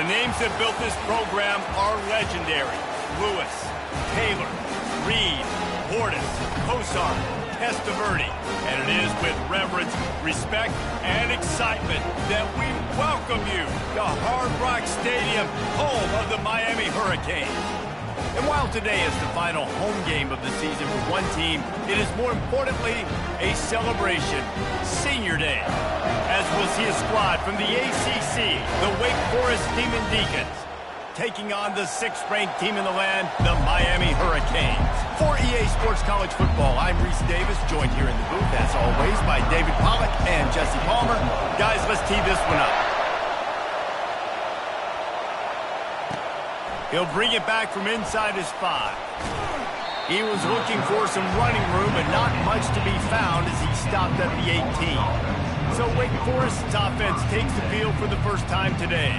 names that built this program are legendary. Lewis, Taylor, Reed, Portis, Kosar, Testaverde. And it is with reverence, respect, and excitement that we welcome you to Hard Rock Stadium, home of the Miami Hurricanes. And while today is the final home game of the season for one team, it is more importantly a celebration, Senior Day, as we'll see a squad from the ACC, the Wake Forest Demon Deacons, taking on the 6th-ranked team in the land, the Miami Hurricanes. For EA Sports College Football, I'm Reese Davis, joined here in the booth, as always, by David Pollack and Jesse Palmer. Guys, let's tee this one up. He'll bring it back from inside his 5. He was looking for some running room, but not much to be found as he stopped at the 18. So Wake Forest's offense takes the field for the first time today.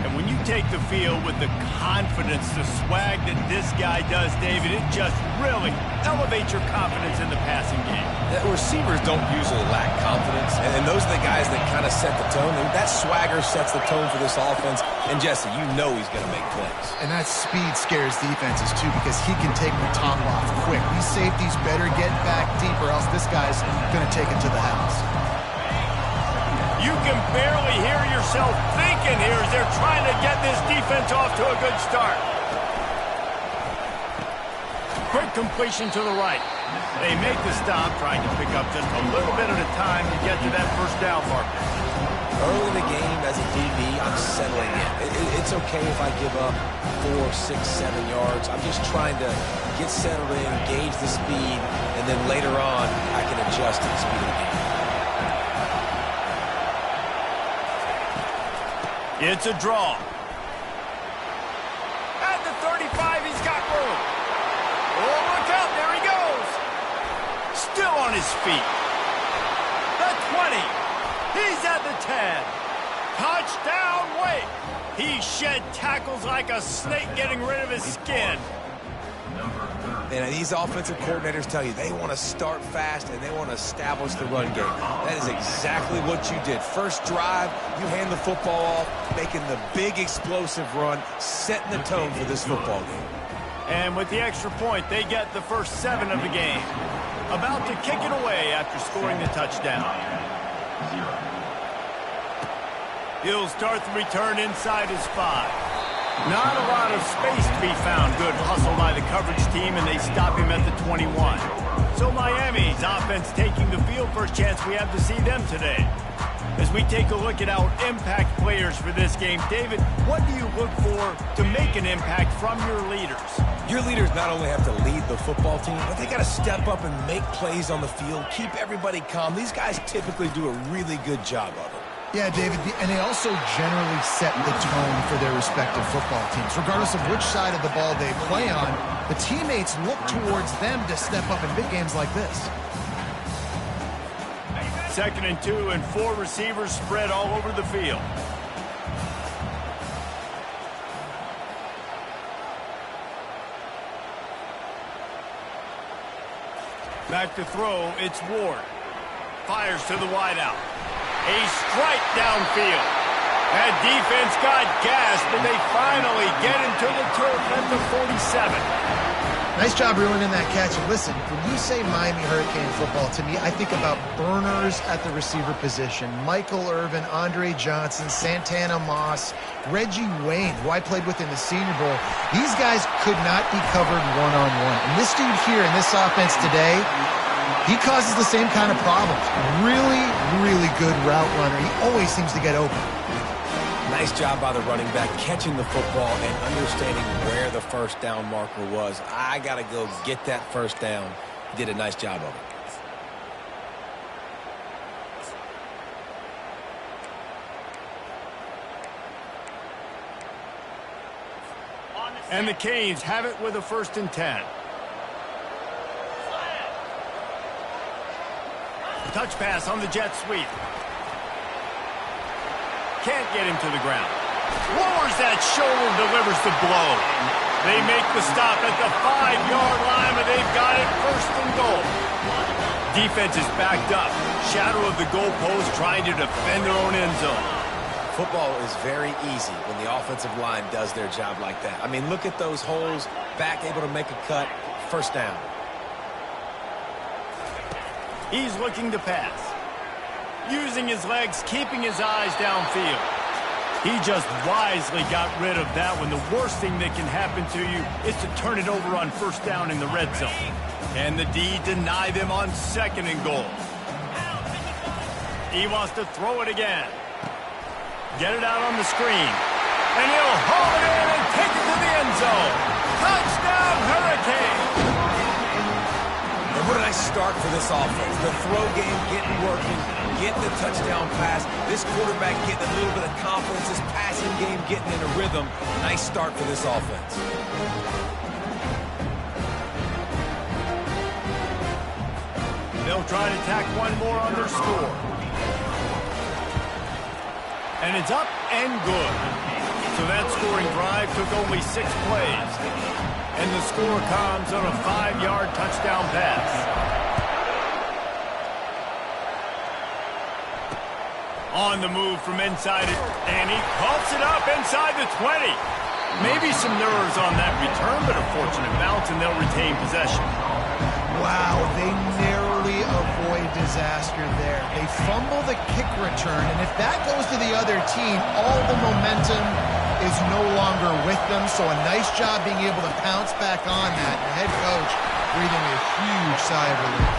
And when you take the field with the confidence, the swag that this guy does, David, it just really elevates your confidence in the passing game. The receivers don't usually lack confidence, and those are the guys that kind of set the tone. And that swagger sets the tone for this offense. And, Jesse, you know he's going to make plays. And that speed scares defenses, too, because he can take the top off quick. These safeties better get back deep, or else this guy's going to take it to the house. You can barely hear yourself thinking here as they're trying to get this defense off to a good start. Quick completion to the right. They make the stop, trying to pick up just a little bit at a time to get to that first down marker. Early in the game, as a DB, I'm settling in. It's okay if I give up 4, 6, 7 yards. I'm just trying to get settled in, gauge the speed, and then later on, I can adjust to the speed of the game. It's a draw. At the 35, he's got room. Oh, look out, there he goes. Still on his feet. The 20. He's at the 10. Touchdown, Wake. He shed tackles like a snake getting rid of his skin. And these offensive coordinators tell you they want to start fast and they want to establish the run game. That is exactly what you did. First drive, you hand the football off, making the big explosive run, setting the tone for this football game. And with the extra point, they get the first 7 of the game. About to kick it away after scoring the touchdown. He'll start the return inside his 5. Not a lot of space to be found. Good hustle by the coverage team, and they stop him at the 21. So Miami's offense taking the field. First chance we have to see them today. As we take a look at our impact players for this game, David, what do you look for to make an impact from your leaders? Your leaders not only have to lead the football team, but they got to step up and make plays on the field, keep everybody calm. These guys typically do a really good job of it. Yeah, David, and they also generally set the tone for their respective football teams. Regardless of which side of the ball they play on, the teammates look towards them to step up in big games like this. 2nd and 2, and 4 receivers spread all over the field. Back to throw, it's Ward. Fires to the wideout. A strike downfield. That defense got gassed, and they finally get him to the turf at the 47. Nice job reeling in that catch. And listen, when you say Miami Hurricane football, to me, I think about burners at the receiver position. Michael Irvin, Andre Johnson, Santana Moss, Reggie Wayne, who I played with in the Senior Bowl. These guys could not be covered one-on-one. And this dude here in this offense today, he causes the same kind of problems. Really, really good route runner. He always seems to get open. Nice job by the running back, catching the football and understanding where the first down marker was. I got to go get that first down. He did a nice job of it. And the Canes have it with a 1st and 10. Touch pass on the jet sweep. Can't get him to the ground. Lowers that shoulder, delivers the blow. They make the stop at the 5-yard line, but they've got it 1st and goal. Defense is backed up. Shadow of the goalpost trying to defend their own end zone. Football is very easy when the offensive line does their job like that. I mean, look at those holes, back able to make a cut, first down. He's looking to pass. Using his legs, keeping his eyes downfield. He just wisely got rid of that one. The worst thing that can happen to you is to turn it over on first down in the red zone. And the D deny them on 2nd and goal. He wants to throw it again. Get it out on the screen. And he'll haul it in and take it to the end zone. Touchdown, Hurricane! And what a nice start for this offense. The throw game getting working, getting the touchdown pass. This quarterback getting a little bit of confidence. This passing game getting in a rhythm. Nice start for this offense. They'll try to tack one more on their score. And it's up and good. So that scoring drive took only 6 plays. And the score comes on a 5-yard touchdown pass. On the move from inside it, and he coughs it up inside the 20. Maybe some nerves on that return, but a fortunate bounce, and they'll retain possession. Wow, they narrowly avoid disaster there. They fumble the kick return, and if that goes to the other team, all the momentum is no longer with them. So a nice job being able to pounce back on that. The head coach breathing a huge sigh of relief.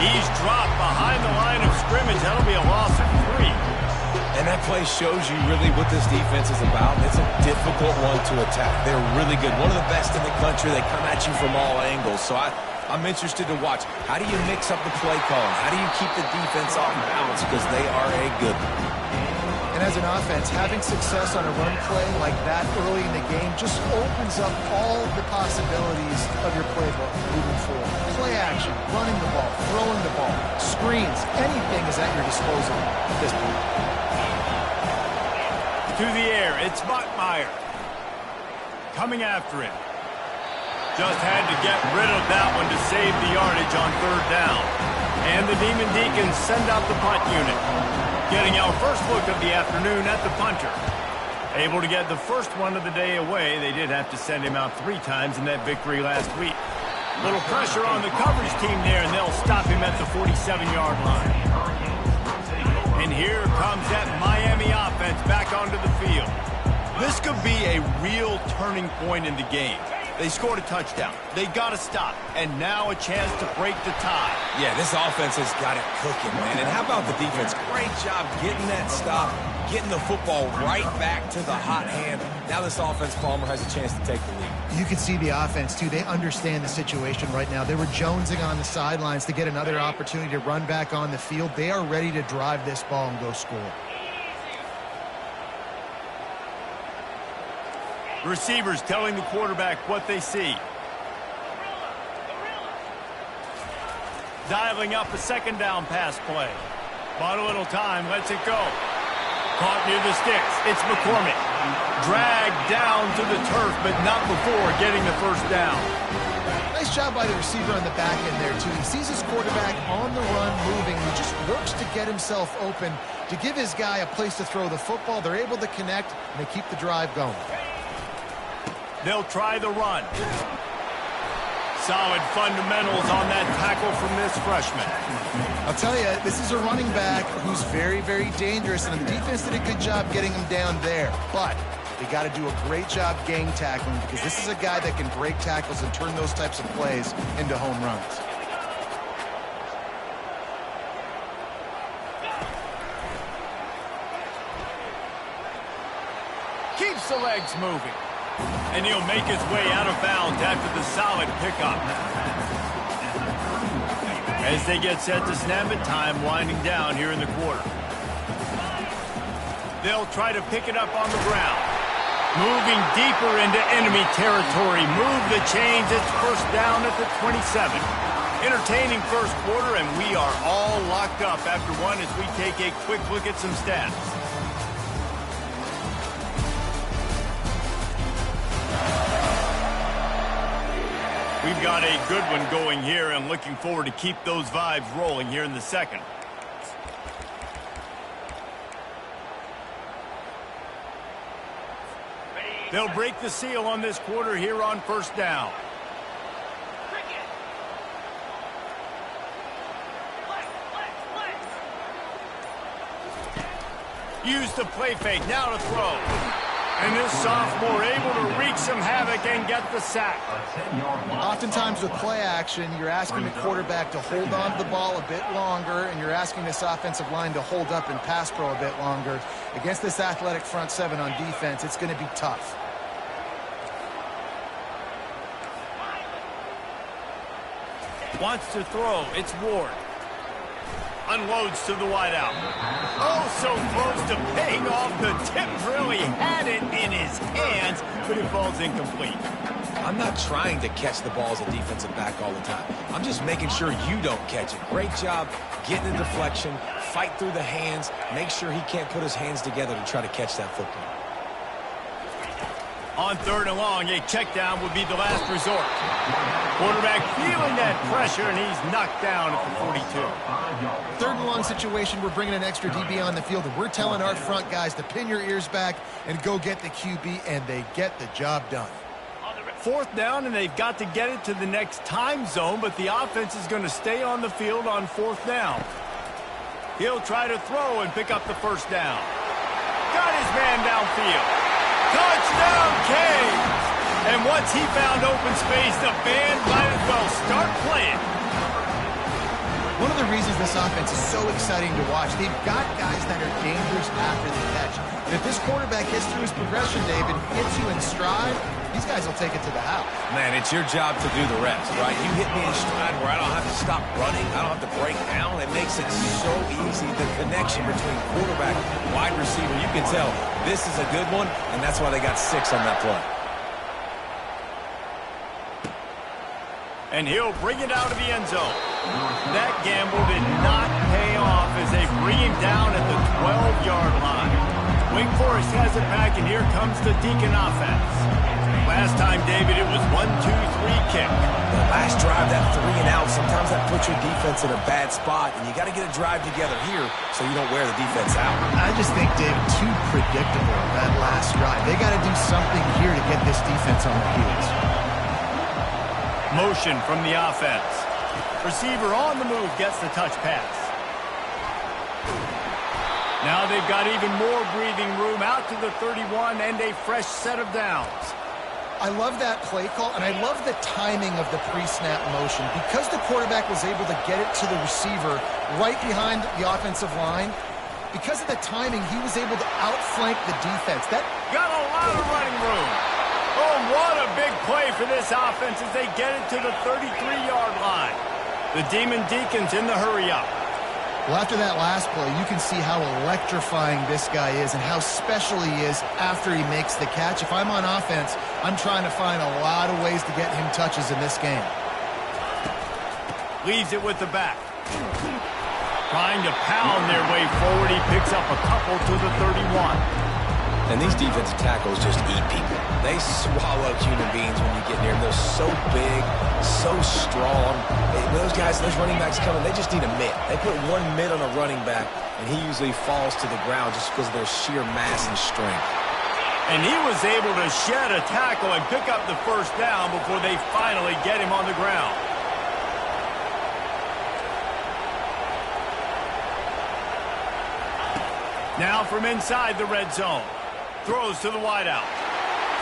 He's dropped behind the line of scrimmage. That'll be a loss of 3. And that play shows you really what this defense is about. It's a difficult one to attack. They're really good. One of the best in the country. They come at you from all angles. So I'm interested to watch. How do you mix up the play calling? How do you keep the defense off balance? Because they are a good one. And as an offense, having success on a run play like that early in the game just opens up all the possibilities of your playbook moving forward. Play action, running the ball, throwing the ball, screens, anything is at your disposal at this point. To the air, it's Buckmeyer. Coming after him. Just had to get rid of that one to save the yardage on 3rd down. And the Demon Deacons send out the punt unit. Getting our first look of the afternoon at the punter. Able to get the first one of the day away. They did have to send him out 3 times in that victory last week. Little pressure on the coverage team there, and they'll stop him at the 47-yard line. And here comes that Miami offense back onto the field. This could be a real turning point in the game. They scored a touchdown. They got to stop. And now a chance to break the tie. Yeah, this offense has got it cooking, man. And how about the defense? Great job getting that stop, getting the football right back to the hot hand. Now this offense, Palmer, has a chance to take the lead. You can see the offense, too. They understand the situation right now. They were jonesing on the sidelines to get another opportunity to run back on the field. They are ready to drive this ball and go score. Receivers telling the quarterback what they see. Dialing up a 2nd down pass play. Bought a little time, lets it go. Caught near the sticks. It's McCormick. Dragged down to the turf, but not before getting the first down. Nice job by the receiver on the back end there, too. He sees his quarterback on the run moving. He just works to get himself open, to give his guy a place to throw the football. They're able to connect, and they keep the drive going. They'll try the run. Solid fundamentals on that tackle from this freshman. I'll tell you, this is a running back who's very, very dangerous, and the defense did a good job getting him down there. But they got to do a great job gang tackling, because this is a guy that can break tackles and turn those types of plays into home runs. Keeps the legs moving. And he'll make his way out of bounds after the solid pickup. As they get set to snap it, time winding down here in the quarter. They'll try to pick it up on the ground. Moving deeper into enemy territory. Move the chains. It's first down at the 27. Entertaining first quarter, and we are all locked up after one as we take a quick look at some stats. We've got a good one going here, and looking forward to keep those vibes rolling here in the second. They'll break the seal on this quarter here on first down. Use the play fake, now to throw. And this sophomore able to wreak some havoc and get the sack. Oftentimes with play action, you're asking the quarterback to hold on to the ball a bit longer, and you're asking this offensive line to hold up and pass pro a bit longer. Against this athletic front seven on defense, it's going to be tough. Wants to throw, it's Ward. Unloads to the wideout. Oh, so close to paying off the tip. Really had it in his hands, but it falls incomplete. I'm not trying to catch the ball as a defensive back all the time. I'm just making sure you don't catch it. Great job getting the deflection, fight through the hands, make sure he can't put his hands together to try to catch that football. On third and long, a check down would be the last resort. Quarterback feeling that pressure, and he's knocked down at the 42. Third and long situation, we're bringing an extra DB on the field, and we're telling our front guys to pin your ears back and go get the QB, and they get the job done. Fourth down, and they've got to get it to the next time zone, but the offense is going to stay on the field on fourth down. He'll try to throw and pick up the first down. Got his man downfield. Touchdown, Canes! And once he found open space, the band might as well start playing. One of the reasons this offense is so exciting to watch, they've got guys that are dangerous after the catch. And if this quarterback gets through his progression, David, hits you in stride, these guys will take it to the house. Man, it's your job to do the rest, right? You hit me in stride where I don't have to stop running. I don't have to break down. It makes it so easy. The connection between quarterback and wide receiver, you can tell this is a good one, and that's why they got 6 on that play. And he'll bring it out of the end zone. That gamble did not pay off as they bring him down at the 12-yard line. Wake Forest has it back, and here comes the Deacon offense. Last time, David, it was 1-2-3 kick. The last drive, that 3 and out, sometimes that puts your defense in a bad spot, and you got to get a drive together here so you don't wear the defense out. I just think, David, too predictable, that last drive. They got to do something here to get this defense on their heels. Motion from the offense. Receiver on the move gets the touch pass. Now they've got even more breathing room out to the 31 and a fresh set of downs. I love that play call, and I love the timing of the pre-snap motion. Because the quarterback was able to get it to the receiver right behind the offensive line, because of the timing, he was able to outflank the defense. That got a lot of running room. Oh, what a big play for this offense as they get it to the 33-yard line. The Demon Deacons in the hurry-up. Well, after that last play, you can see how electrifying this guy is and how special he is after he makes the catch. If I'm on offense, I'm trying to find a lot of ways to get him touches in this game. Leaves it with the back. Trying to pound their way forward. He picks up a couple to the 31. And these defensive tackles just eat people. They swallow human beings when you get near them. They're so big, so strong. Those guys, those running backs coming, they just need a mitt. They put one mitt on a running back, and he usually falls to the ground just because of their sheer mass and strength. And he was able to shed a tackle and pick up the first down before they finally get him on the ground. Now from inside the red zone. Throws to the wideout.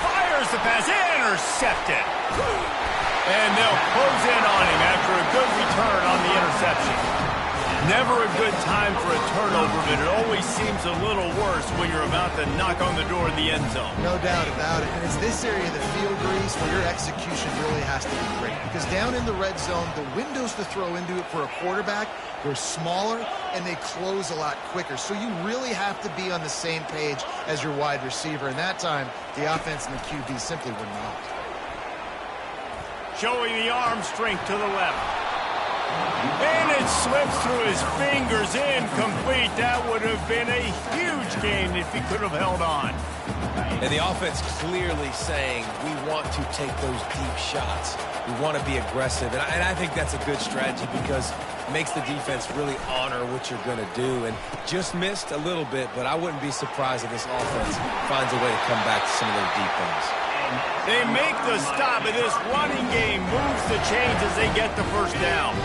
Fires the pass. Intercepted. And they'll close in on him after a good return on the interception. Never a good time for a turnover, but it always seems a little worse when you're about to knock on the door of the end zone. No doubt about it. And it's this area of the field, Grease, where your execution really has to be great. Because down in the red zone, the windows to throw into it for a quarterback, they're smaller and they close a lot quicker. So you really have to be on the same page as your wide receiver. And that time, the offense and the QB simply were not. Showing the arm strength to the left. And it slips through his fingers, incomplete. That would have been a huge gain if he could have held on. And the offense clearly saying, we want to take those deep shots. We want to be aggressive, and I think that's a good strategy because it makes the defense really honor what you're going to do. And just missed a little bit, but I wouldn't be surprised if this offense finds a way to come back to some of their deep things. They make the stop, and this running game moves the chains as they get the first down.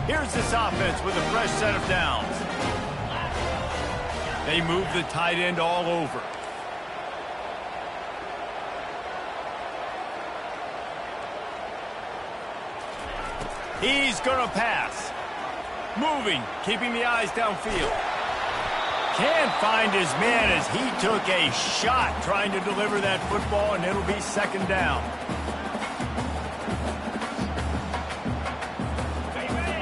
Here's this offense with a fresh set of downs. They move the tight end all over. He's going to pass. Moving, keeping the eyes downfield. Can't find his man as he took a shot trying to deliver that football, and it'll be second down.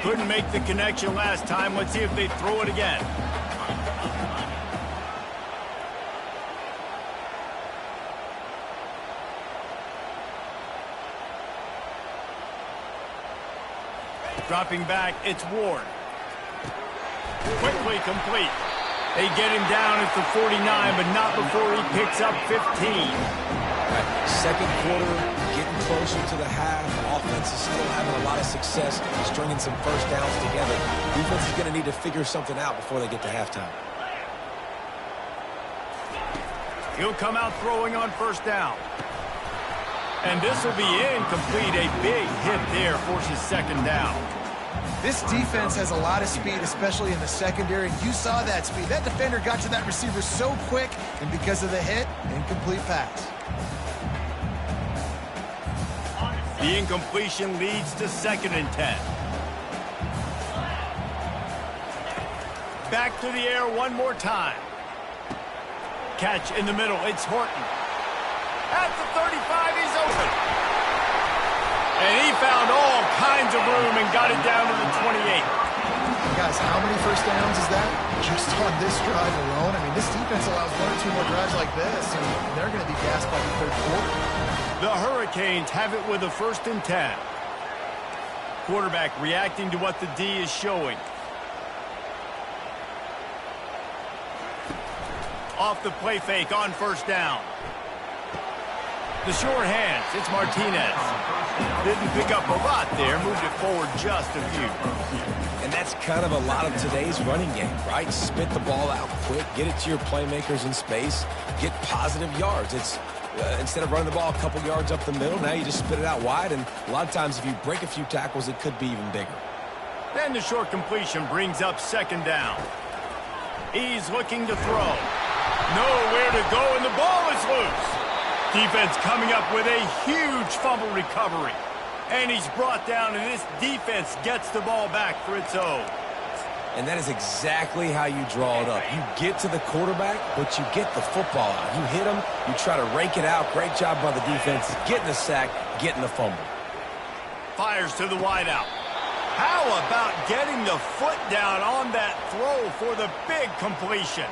Couldn't make the connection last time. Let's see if they throw it again. Dropping back, it's Ward. Quickly complete. They get him down at the 49, but not before he picks up 15. Right. Second quarter, getting closer to the half. Offense is still having a lot of success stringing some first downs together. Defense is going to need to figure something out before they get to halftime. He'll come out throwing on first down. And this will be incomplete. A big hit there forces second down. This defense has a lot of speed, especially in the secondary. You saw that speed. That defender got to that receiver so quick, and because of the hit, incomplete pass. The incompletion leads to 2nd and 10. Back to the air one more time. Catch in the middle. It's Horton. At the 35, he's open. And he found all kinds of room and got it down to the 28. Guys, how many first downs is that? Just on this drive alone? I mean, this defense allows 1 or 2 more drives like this, and they're going to be gassed by the third quarter. The Hurricanes have it with a 1st and 10. Quarterback reacting to what the D is showing. Off the play fake on first down. The short hands, it's Martinez. Didn't pick up a lot there, moved it forward just a few. And that's kind of a lot of today's running game, right? Spit the ball out quick, get it to your playmakers in space, get positive yards. It's instead of running the ball a couple yards up the middle, now you just spit it out wide, and a lot of times if you break a few tackles, it could be even bigger. And the short completion brings up second down. He's looking to throw. Nowhere to go, and the ball is loose. Defense coming up with a huge fumble recovery. And he's brought down, and this defense gets the ball back for its own. And that is exactly how you draw it up. You get to the quarterback, but you get the football out. You hit him, you try to rake it out. Great job by the defense, getting the sack, getting the fumble. Fires to the wideout. How about getting the foot down on that throw for the big completion?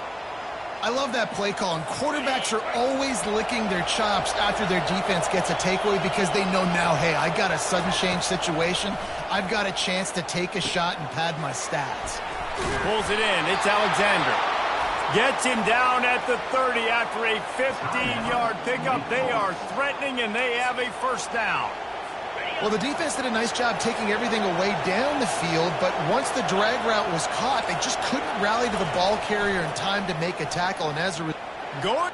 I love that play call, and quarterbacks are always licking their chops after their defense gets a takeaway because they know now, hey, I got a sudden change situation. I've got a chance to take a shot and pad my stats. Pulls it in. It's Alexander. Gets him down at the 30 after a 15-yard pickup. They are threatening, and they have a first down. Well, the defense did a nice job taking everything away down the field, but once the drag route was caught, they just couldn't rally to the ball carrier in time to make a tackle, and as a result... Going.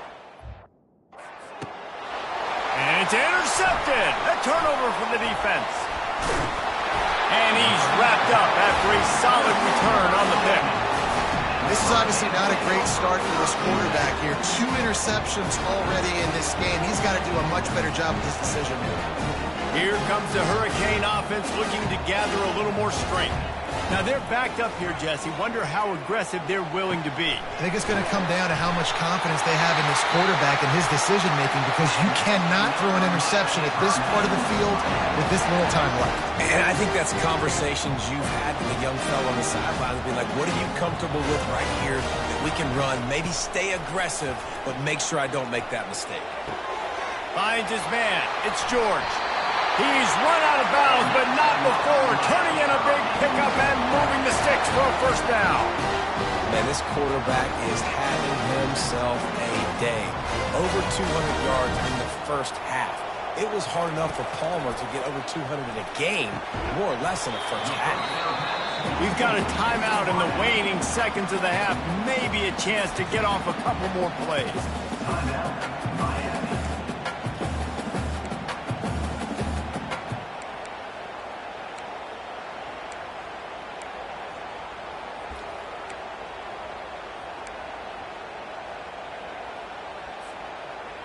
And it's intercepted. A turnover for the defense. And he's wrapped up after a solid return on the pick. This is obviously not a great start for this quarterback here. 2 interceptions already in this game. He's got to do a much better job with his decision-making. Here comes the Hurricane offense looking to gather a little more strength. Now they're backed up here, Jesse. Wonder how aggressive they're willing to be. I think it's going to come down to how much confidence they have in this quarterback and his decision-making, because you cannot throw an interception at this part of the field with this little time left. And I think that's conversations you've had with a young fellow on the sideline to be like, what are you comfortable with right here that we can run? Maybe stay aggressive, but make sure I don't make that mistake. Finds his man. It's George. He's run out of bounds, but not before turning in a big pickup and moving the sticks for a first down. Man, this quarterback is having himself a day. Over 200 yards in the first half. it was hard enough for Palmer to get over 200 in a game, more or less in the first half. We've got a timeout in the waning seconds of the half. Maybe a chance to get off a couple more plays.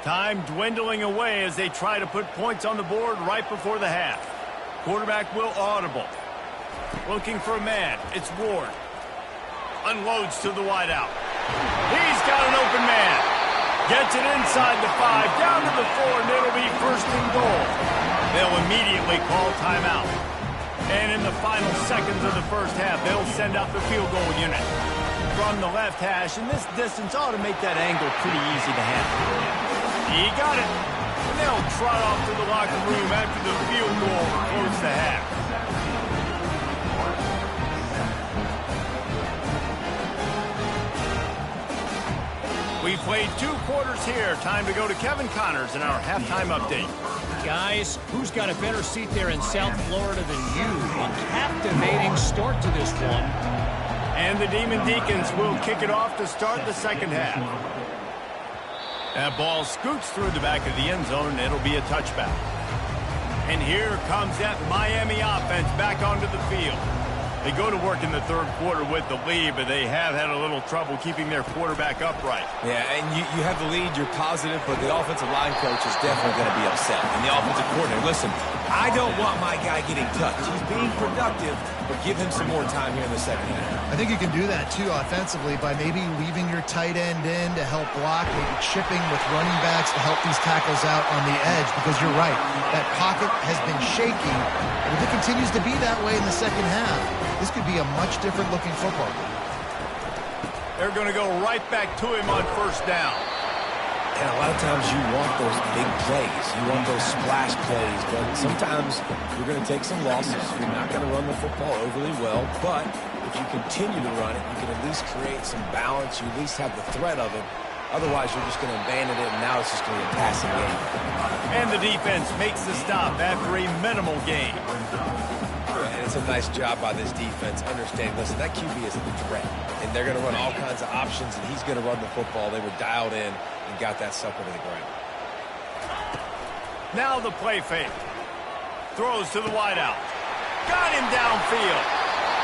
Time dwindling away as they try to put points on the board right before the half. Quarterback will audible. Looking for a man. It's Ward. Unloads to the wideout. He's got an open man. Gets it inside the 5, down to the 4, and it'll be first and goal. They'll immediately call timeout. And in the final seconds of the first half, they'll send out the field goal unit. From the left hash, and this distance ought to make that angle pretty easy to handle. He got it. And they'll trot off to the locker room after the field goal to close the half. We played 2 quarters here. Time to go to Kevin Connors in our halftime update. Guys, who's got a better seat there in South Florida than you? A captivating start to this one. And the Demon Deacons will kick it off to start the second half. That ball scoots through the back of the end zone, and it'll be a touchback. And here comes that Miami offense back onto the field. They go to work in the third quarter with the lead, but they have had a little trouble keeping their quarterback upright. Yeah, and you have the lead, you're positive, but the offensive line coach is definitely going to be upset. And the offensive coordinator, listen, I don't want my guy getting touched. He's being productive, but give him some more time here in the second half. I think you can do that, too, offensively, by maybe leaving your tight end in to help block, maybe chipping with running backs to help these tackles out on the edge, because you're right, that pocket has been shaky, and if it continues to be that way in the second half, this could be a much different looking football game. They're going to go right back to him on first down. And a lot of times you want those big plays. You want those splash plays. But sometimes you're going to take some losses. You're not going to run the football overly well. But if you continue to run it, you can at least create some balance. You at least have the threat of it. Otherwise, you're just going to abandon it, and now it's just going to be a passing game. And the defense makes the stop after a minimal gain. And it's a nice job by this defense. Understand, listen, that QB is a threat. And they're going to run all kinds of options, and he's going to run the football. They were dialed in and got that sucker to the ground. Now the play fake. Throws to the wideout. Got him downfield.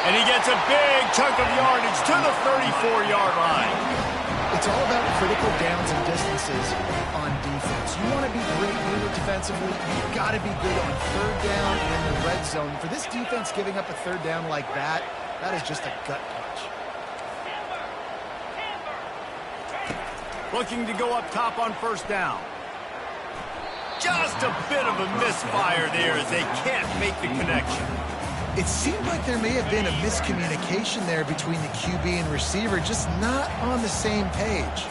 And he gets a big chunk of yardage to the 34-yard line. It's all about critical downs and distances on defense. You want to be great here defensively, you've got to be good on third down and the red zone. For this defense giving up a third down like that, that is just a gut punch. Looking to go up top on first down. Just a bit of a misfire there as they can't make the connection. It seemed like there may have been a miscommunication there between the QB and receiver, just not on the same page.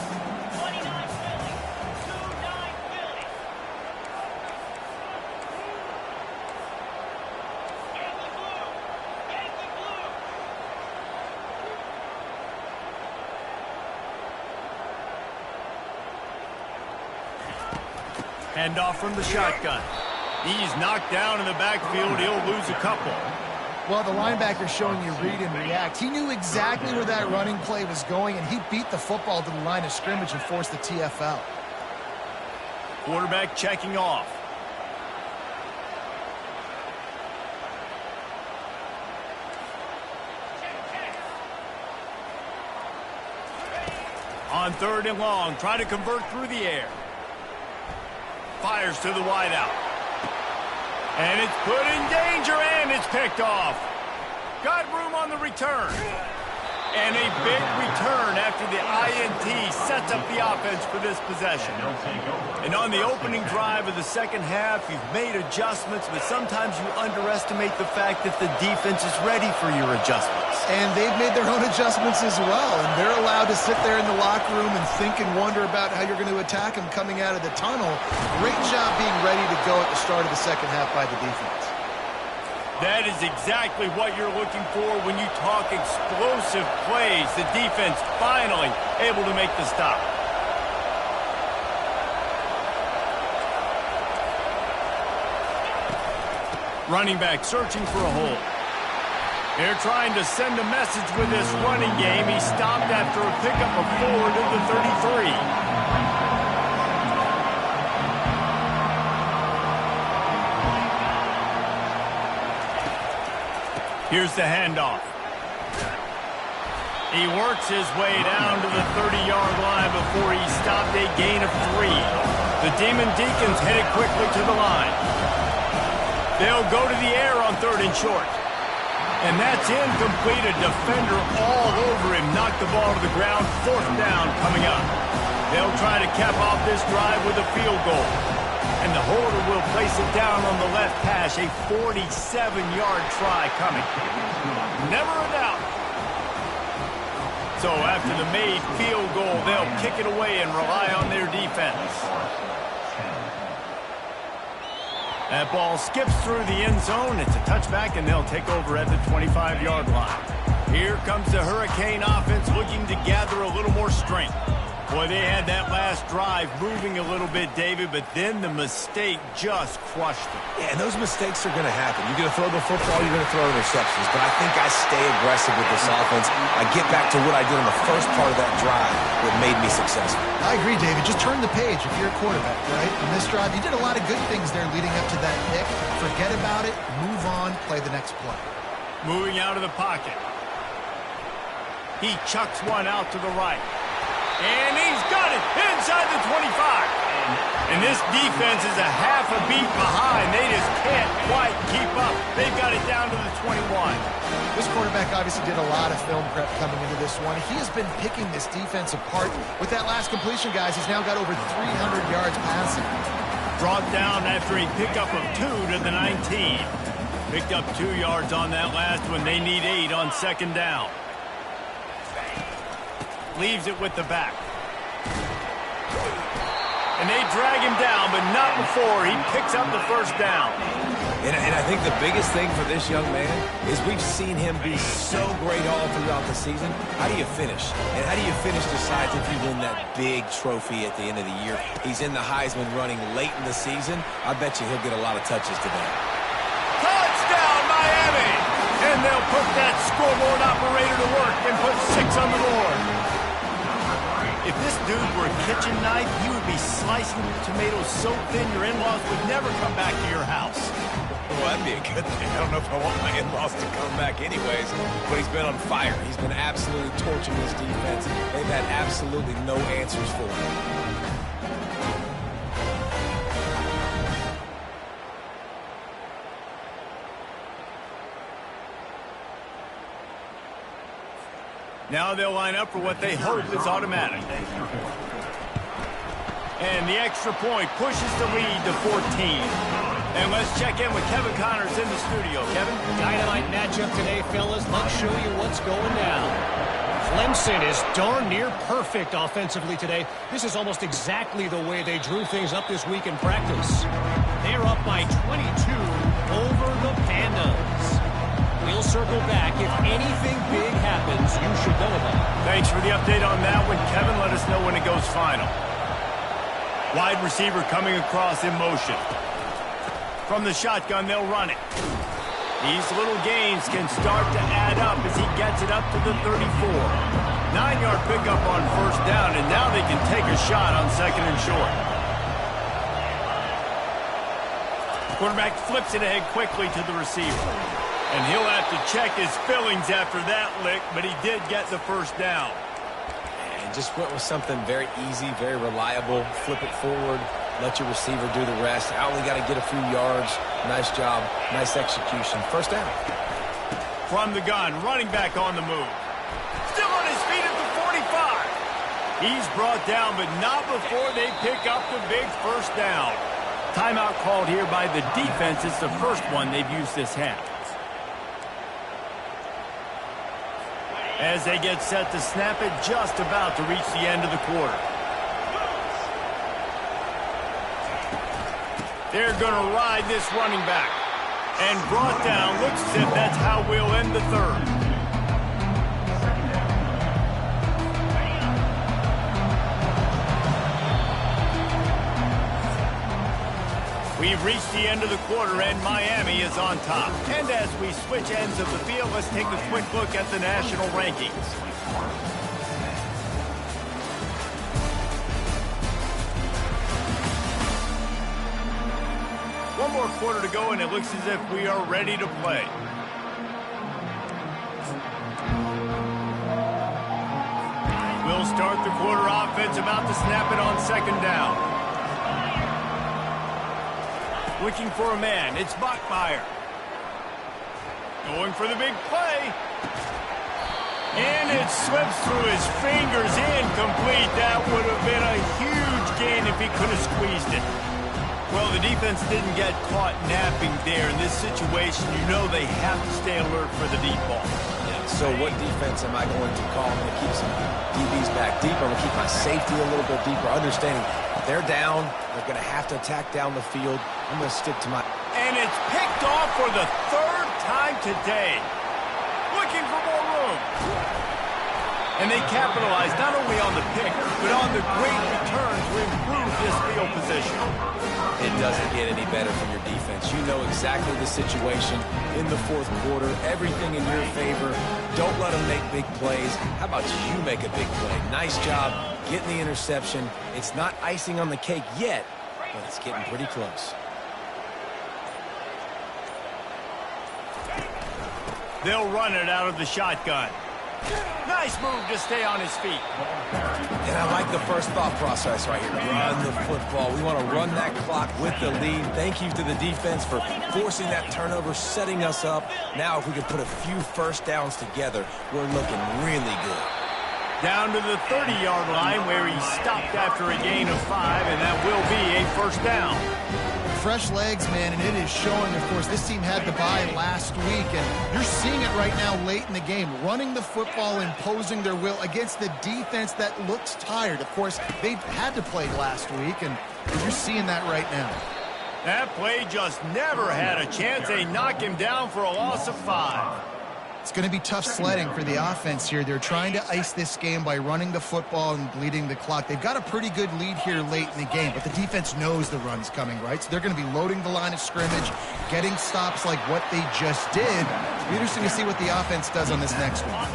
Handoff from the shotgun. He's knocked down in the backfield. He'll lose a couple. Well, the linebacker's showing you read and react. He knew exactly where that running play was going, and he beat the football to the line of scrimmage and forced the TFL. Quarterback checking off. On third and long, try to convert through the air. Fires to the wideout. And it's put in danger, and it's picked off. Got room on the return. And a big return after the INT sets up the offense for this possession. And on the opening drive of the second half, you've made adjustments, but sometimes you underestimate the fact that the defense is ready for your adjustments. And they've made their own adjustments as well, and they're allowed to sit there in the locker room and think and wonder about how you're going to attack them coming out of the tunnel. Great job being ready to go at the start of the second half by the defense. That is exactly what you're looking for when you talk explosive plays. The defense finally able to make the stop. Running back searching for a hole. They're trying to send a message with this running game. He stopped after a pickup of 4 to the 33. Here's the handoff. He works his way down to the 30-yard line before he stopped a gain of 3. The Demon Deacons headed quickly to the line. They'll go to the air on 3rd and short. And that's incomplete. A defender all over him. Knocked the ball to the ground. 4th down coming up. They'll try to cap off this drive with a field goal. And the holder will place it down on the left hash. A 47-yard try coming. Never a doubt. So after the made field goal, they'll kick it away and rely on their defense. That ball skips through the end zone. It's a touchback, and they'll take over at the 25-yard line. Here comes the Hurricane offense looking to gather a little more strength. Boy, they had that last drive moving a little bit, David, but then the mistake just crushed them. Yeah, and those mistakes are going to happen. You're going to throw the football, you're going to throw interceptions. But I think I stay aggressive with this offense. I get back to what I did in the first part of that drive that made me successful. I agree, David. Just turn the page if you're a quarterback, right? In this drive, you did a lot of good things there leading up to that pick. Forget about it, move on, play the next play. Moving out of the pocket. He chucks one out to the right. And he's got it inside the 25. And this defense is a half a beat behind. They just can't quite keep up. They've got it down to the 21. This quarterback obviously did a lot of film prep coming into this one. He has been picking this defense apart. With that last completion, guys, he's now got over 300 yards passing. Brought down after a pickup of 2 to the 19. Picked up 2 yards on that last one. They need 8 on 2nd down. Leaves it with the back. And they drag him down, but not before he picks up the 1st down. And I think the biggest thing for this young man is we've seen him be so great all throughout the season. How do you finish? And how do you finish decides if you win that big trophy at the end of the year. He's in the Heisman running late in the season. I bet you he'll get a lot of touches today. Touchdown, Miami! And they'll put that scoreboard operator to work and put 6 on the board. If this dude were a kitchen knife, you would be slicing tomatoes so thin your in-laws would never come back to your house. Well, that'd be a good thing. I don't know if I want my in-laws to come back anyways, but he's been on fire. He's been absolutely torching this defense. They've had absolutely no answers for him. Now they'll line up for what they hope is automatic. And the extra point pushes the lead to 14. And let's check in with Kevin Connors in the studio. Kevin? Dynamite matchup today, fellas. Let's show you what's going down. Clemson is darn near perfect offensively today. This is almost exactly the way they drew things up this week in practice. They're up by 22 over the Pandas. We'll circle back. If anything big happens, you should know about it. Thanks for the update on that one, Kevin. Let us know when it goes final. Wide receiver coming across in motion. From the shotgun, they'll run it. These little gains can start to add up as he gets it up to the 34. 9-yard pickup on 1st down, and now they can take a shot on 2nd and short. Quarterback flips it ahead quickly to the receiver. And he'll have to check his fillings after that lick, but he did get the 1st down. And just went with something very easy, very reliable. Flip it forward, let your receiver do the rest. I only got to get a few yards. Nice job, nice execution. 1st down. From the gun, running back on the move. Still on his feet at the 45. He's brought down, but not before they pick up the big 1st down. Timeout called here by the defense. It's the first one they've used this half. As they get set to snap it, just about to reach the end of the quarter. They're going to ride this running back. And brought down, looks as if that's how we'll end the 3rd. We We've reached the end of the quarter, and Miami is on top. And as we switch ends of the field, let's take a quick look at the national rankings. One more quarter to go, and it looks as if we are ready to play. We'll start the quarter offense, about to snap it on second down. Looking for a man, it's Bachmeier. Going for the big play. And it slips through his fingers, incomplete. That would have been a huge gain if he could have squeezed it. Well, the defense didn't get caught napping there. In this situation, you know they have to stay alert for the deep ball. Yeah, so what defense am I going to call? I'm going to keep some DBs back deeper. I'm going to keep my safety a little bit deeper, understanding they're down. They're going to have to attack down the field. I'm going to stick to my... And it's picked off for the third time today. Looking for more room. And they capitalize not only on the pick, but on the great return to improve this field position. It doesn't get any better from your defense. You know exactly the situation in the fourth quarter. Everything in your favor. Don't let them make big plays. How about you make a big play? Nice job getting the interception. It's not icing on the cake yet, but it's getting pretty close. They'll run it out of the shotgun. Nice move to stay on his feet. And I like the first thought process right here. Run the football. We want to run that clock with the lead. Thank you to the defense for forcing that turnover, setting us up. Now if we can put a few first downs together, we're looking really good. Down to the 30-yard line where he stopped after a gain of 5, and that will be a first down. Fresh legs, man, and it is showing, of course. This team had the bye last week, and you're seeing it right now late in the game. Running the football, imposing their will against the defense that looks tired. Of course, they had to play last week, and you're seeing that right now. That play just never had a chance. They knock him down for a loss of 5. It's going to be tough sledding for the offense here. They're trying to ice this game by running the football and bleeding the clock. They've got a pretty good lead here late in the game, but the defense knows the run's coming, right? So they're going to be loading the line of scrimmage, getting stops like what they just did. It'll be interesting to see what the offense does on this next one.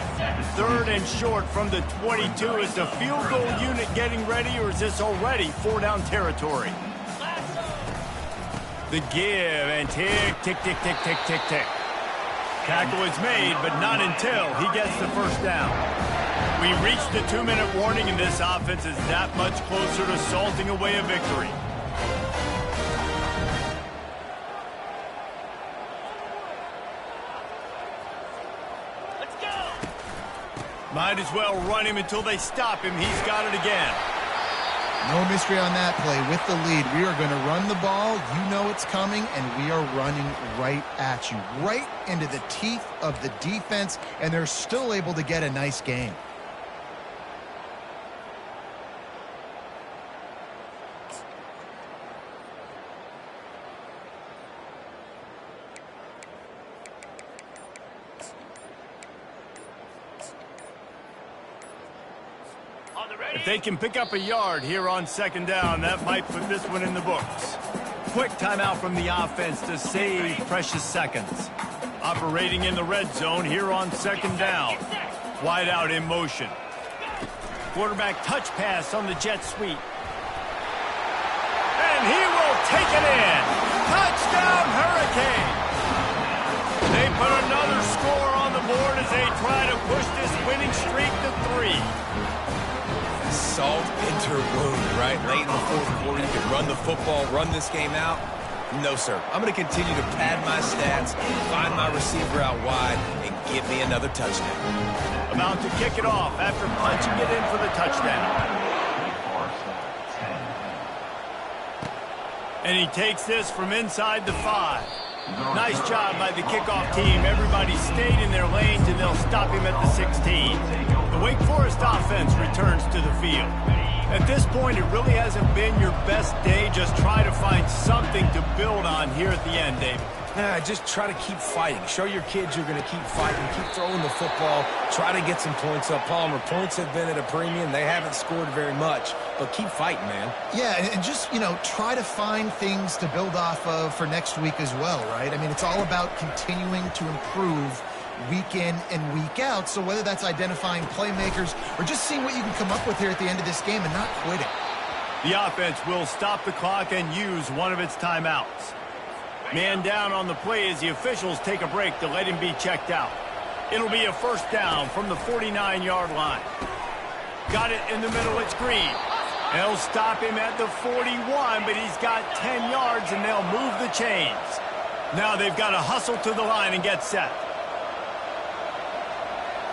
Third and short from the 22. Is the field goal unit getting ready, or is this already 4-down territory? The give and tick, tick, tick, tick, tick, tick, tick. Tackle is made, but not until he gets the first down. We reached the 2-minute warning, and this offense is that much closer to salting away a victory. Let's go! Might as well run him until they stop him. He's got it again. No mystery on that play. With the lead, we are going to run the ball. You know it's coming, and we are running right at you, right into the teeth of the defense, and they're still able to get a nice gain. If they can pick up a yard here on second down, that might put this one in the books. Quick timeout from the offense to save precious seconds. Operating in the red zone here on second down. Wide out in motion. Quarterback touch pass on the jet sweep. And he will take it in. Touchdown, Hurricane! They put another score on the board as they try to push this winning streak to 3. Salt into wound, right? Late in the fourth quarter, you can run the football, run this game out. No, sir. I'm going to continue to pad my stats, find my receiver out wide, and give me another touchdown. About to kick it off after punching it in for the touchdown. And he takes this from inside the 5. Nice job by the kickoff team. Everybody stayed in their lanes, and they'll stop him at the 16. The Wake Forest offense returns to the field. At this point, it really hasn't been your best day. Just try to find something to build on here at the end, David. Just try to keep fighting. Show your kids you're going to keep fighting. Keep throwing the football. Try to get some points up. Palmer, points have been at a premium. They haven't scored very much, but keep fighting, man. Yeah, and just, try to find things to build off of for next week as well, right? I mean, it's all about continuing to improve week in and week out. So whether that's identifying playmakers or just seeing what you can come up with here at the end of this game and not quitting. The offense will stop the clock and use one of its timeouts. Man down on the play as the officials take a break to let him be checked out. It'll be a first down from the 49-yard line. Got it in the middle, it's Green. They'll stop him at the 41, but he's got 10 yards and they'll move the chains. Now they've got to hustle to the line and get set.